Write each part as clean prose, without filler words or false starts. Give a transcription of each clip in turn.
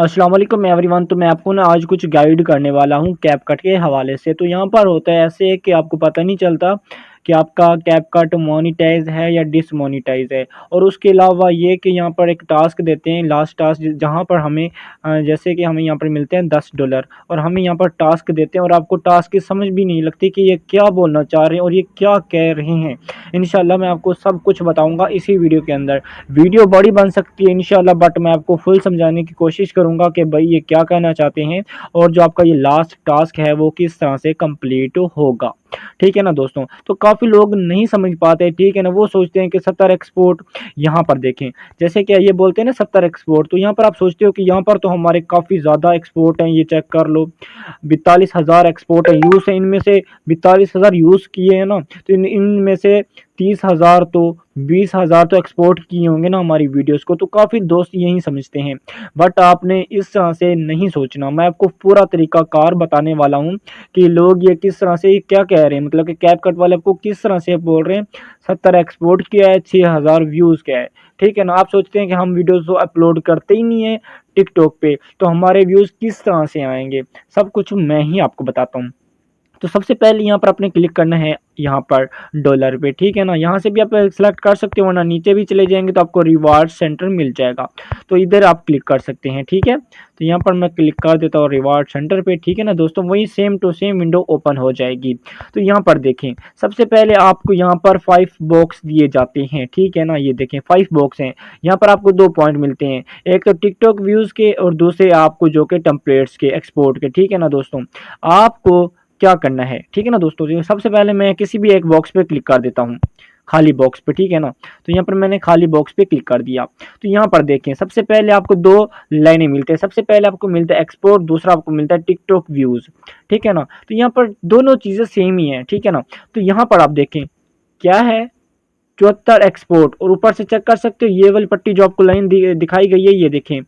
अस्सलाम वालेकुम एवरीवन। तो मैं आपको ना आज कुछ गाइड करने वाला हूँ कैपकट के हवाले से। तो यहाँ पर होता है ऐसे कि आपको पता नहीं चलता कि आपका कैपकट मोनेटाइज है या डिसमोनेटाइज है। और उसके अलावा ये कि यहाँ पर एक टास्क देते हैं, लास्ट टास्क, जहाँ पर हमें जैसे कि हमें यहाँ पर मिलते हैं $10 और हमें यहाँ पर टास्क देते हैं और आपको टास्क की समझ भी नहीं लगती कि ये क्या बोलना चाह रहे हैं और ये क्या कह रहे हैं। इंशाल्लाह मैं आपको सब कुछ बताऊँगा इसी वीडियो के अंदर। वीडियो बड़ी बन सकती है इंशाल्लाह, बट मैं आपको फुल समझाने की कोशिश करूंगा कि भाई ये क्या कहना चाहते हैं और जो आपका ये लास्ट टास्क है वो किस तरह से कंप्लीट होगा। ठीक है ना दोस्तों। तो काफ़ी लोग नहीं समझ पाते, ठीक है ना, वो सोचते हैं कि 70 एक्सपोर्ट यहाँ पर देखें, जैसे कि ये बोलते हैं ना 70 एक्सपोर्ट, तो यहाँ पर आप सोचते हो कि यहाँ पर तो हमारे काफ़ी ज़्यादा एक्सपोर्ट हैं, ये चेक कर लो 42,000 एक्सपोर्ट है, यूज़ है इनमें से 42,000 यूज़ किए हैं ना, तो इनमें से 30,000 तो 20,000 तो एक्सपोर्ट किए होंगे ना हमारी वीडियोस को। तो काफ़ी दोस्त यही समझते हैं, बट आपने इस तरह से नहीं सोचना। मैं आपको पूरा तरीकाकार बताने वाला हूँ कि लोग ये किस तरह से क्या कह रहे हैं, मतलब कि कैपकट वाले आपको किस तरह से बोल रहे हैं 70 एक्सपोर्ट किया है, 6,000 व्यूज़ क्या है। ठीक है ना, आप सोचते हैं कि हम वीडियोस तो अपलोड करते ही नहीं है टिकटॉक पे, तो हमारे व्यूज़ किस तरह से आएंगे, सब कुछ मैं ही आपको बताता हूँ। तो सबसे पहले यहाँ पर आपने क्लिक करना है यहाँ पर डॉलर पे, ठीक है ना। यहाँ से भी आप सेलेक्ट कर सकते हो, वरना नीचे भी चले जाएंगे तो आपको रिवार्ड सेंटर मिल जाएगा, तो इधर आप क्लिक कर सकते हैं। ठीक है, तो यहाँ पर मैं क्लिक कर देता हूँ रिवार्ड सेंटर पे। ठीक है ना दोस्तों, वही same to same window open हो जाएगी। तो यहाँ पर देखें, सबसे पहले आपको यहाँ पर 5 बॉक्स दिए जाते हैं। ठीक है ना, ये देखें 5 बॉक्स हैं। यहाँ पर आपको 2 पॉइंट मिलते हैं, एक तो टिकटॉक व्यूज़ के और दूसरे आपको जो कि टेम्पलेट्स के एक्सपोर्ट के। ठीक है ना दोस्तों, आपको क्या करना है, ठीक है ना दोस्तों। तो सबसे पहले मैं किसी भी एक बॉक्स पे क्लिक कर देता हूँ, खाली बॉक्स पे, ठीक है ना। तो यहाँ पर मैंने खाली बॉक्स पे क्लिक कर दिया। तो यहाँ पर देखें, सबसे पहले आपको 2 लाइनें मिलते हैं। सबसे पहले आपको मिलता है एक्सपोर्ट, दूसरा आपको मिलता है टिकटॉक व्यूज़। ठीक है ना, तो यहाँ पर दोनों चीज़ें सेम ही हैं। ठीक है ना, तो यहाँ पर आप देखें क्या है 74 एक्सपोर्ट, और ऊपर से चेक कर सकते हो ये वाली पट्टी जो आपको लाइन दिखाई गई है, ये देखें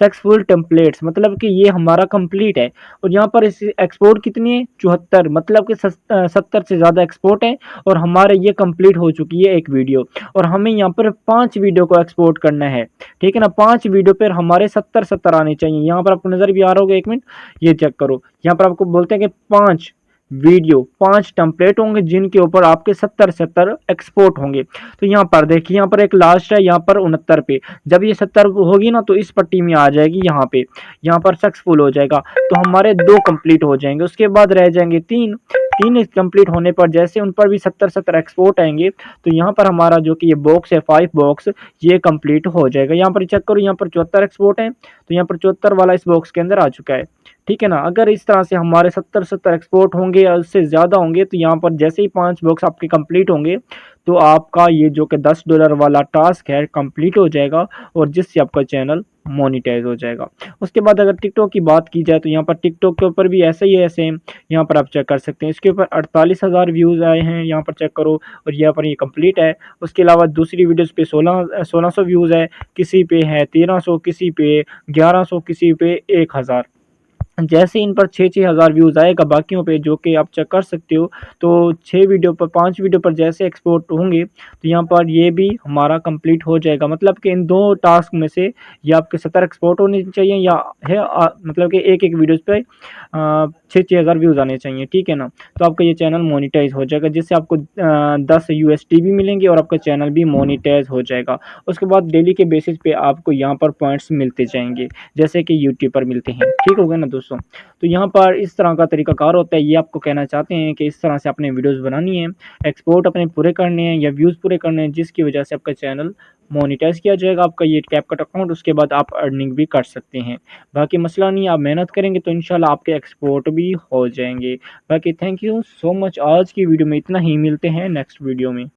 सक्सेसफुल टेम्पलेट्स, मतलब कि ये हमारा कंप्लीट है। और यहाँ पर इस एक्सपोर्ट कितनी है 74, मतलब कि 70 से ज़्यादा एक्सपोर्ट है और हमारे ये कंप्लीट हो चुकी है एक वीडियो। और हमें यहाँ पर 5 वीडियो को एक्सपोर्ट करना है। ठीक है ना, 5 वीडियो पर हमारे 70 आने चाहिए। यहाँ पर आपको नज़र भी आ रहा होगा, 1 मिनट ये चेक करो। यहाँ पर आपको बोलते हैं कि 5 वीडियो, 5 टेम्पलेट होंगे जिनके ऊपर आपके 70 एक्सपोर्ट होंगे। तो यहाँ पर देखिए, यहाँ पर एक लास्ट है यहाँ पर 69 पे, जब ये 70 होगी ना तो इस पट्टी में आ जाएगी, यहाँ पे यहाँ पर सक्सेसफुल हो जाएगा। तो हमारे 2 कंप्लीट हो जाएंगे, उसके बाद रह जाएंगे 3। 3 कंप्लीट होने पर जैसे उन पर भी 70 एक्सपोर्ट आएंगे, तो यहाँ पर हमारा जो कि ये बॉक्स है 5 बॉक्स, ये कंप्लीट हो जाएगा। यहाँ पर चेक करो, यहाँ पर 74 एक्सपोर्ट है, तो यहाँ पर 74 वाला इस बॉक्स के अंदर आ चुका है। ठीक है ना, अगर इस तरह से हमारे 70 एक्सपोर्ट होंगे या उससे ज़्यादा होंगे, तो यहाँ पर जैसे ही 5 बॉक्स आपके कंप्लीट होंगे तो आपका ये जो कि $10 वाला टास्क है कंप्लीट हो जाएगा और जिससे आपका चैनल मोनेटाइज हो जाएगा। उसके बाद अगर टिकटॉक की बात की जाए तो यहाँ पर टिकटॉक के ऊपर भी ऐसा ही है सेम, यहाँ पर आप चेक कर सकते हैं। इसके ऊपर 48,000 व्यूज़ आए हैं, यहाँ पर चेक करो, और यहाँ पर ये कंप्लीट है। उसके अलावा दूसरी वीडियोज़ पे 1600 व्यूज़ है, किसी पे है 1300, किसी पे 1100, किसी पे 1000। जैसे इन पर 6-6 हज़ार व्यूज़ आएगा बाकियों पे, जो कि आप चेक कर सकते हो, तो 6 वीडियो पर 5 वीडियो पर जैसे एक्सपोर्ट होंगे तो यहाँ पर ये भी हमारा कंप्लीट हो जाएगा। मतलब कि इन 2 टास्क में से या आपके 70 एक्सपोर्ट होने चाहिए या है मतलब कि एक वीडियोज़ पे 6-6 हज़ार व्यूज़ आने चाहिए। ठीक है ना, तो आपका ये चैनल मोनेटाइज हो जाएगा, जिससे आपको 10 USD भी मिलेंगे और आपका चैनल भी मोनेटाइज हो जाएगा। उसके बाद डेली के बेसिस पे आपको यहाँ पर पॉइंट्स मिलते जाएंगे, जैसे कि यूट्यूब पर मिलते हैं। ठीक हो गया ना दोस्तों। तो यहाँ पर इस तरह का तरीकाकार होता है, ये आपको कहना चाहते हैं कि इस तरह से अपने वीडियोस बनानी है, एक्सपोर्ट अपने पूरे करने हैं या व्यूज़ पूरे करने हैं, जिसकी वजह से आपका चैनल मोनेटाइज किया जाएगा, आपका ये कैपकट अकाउंट। उसके बाद आप अर्निंग भी कर सकते हैं। बाकी मसला नहीं, आप मेहनत करेंगे तो इंशाल्लाह आपके एक्सपोर्ट भी हो जाएंगे। बाकी थैंक यू सो मच, आज की वीडियो में इतना ही, मिलते हैं नेक्स्ट वीडियो में।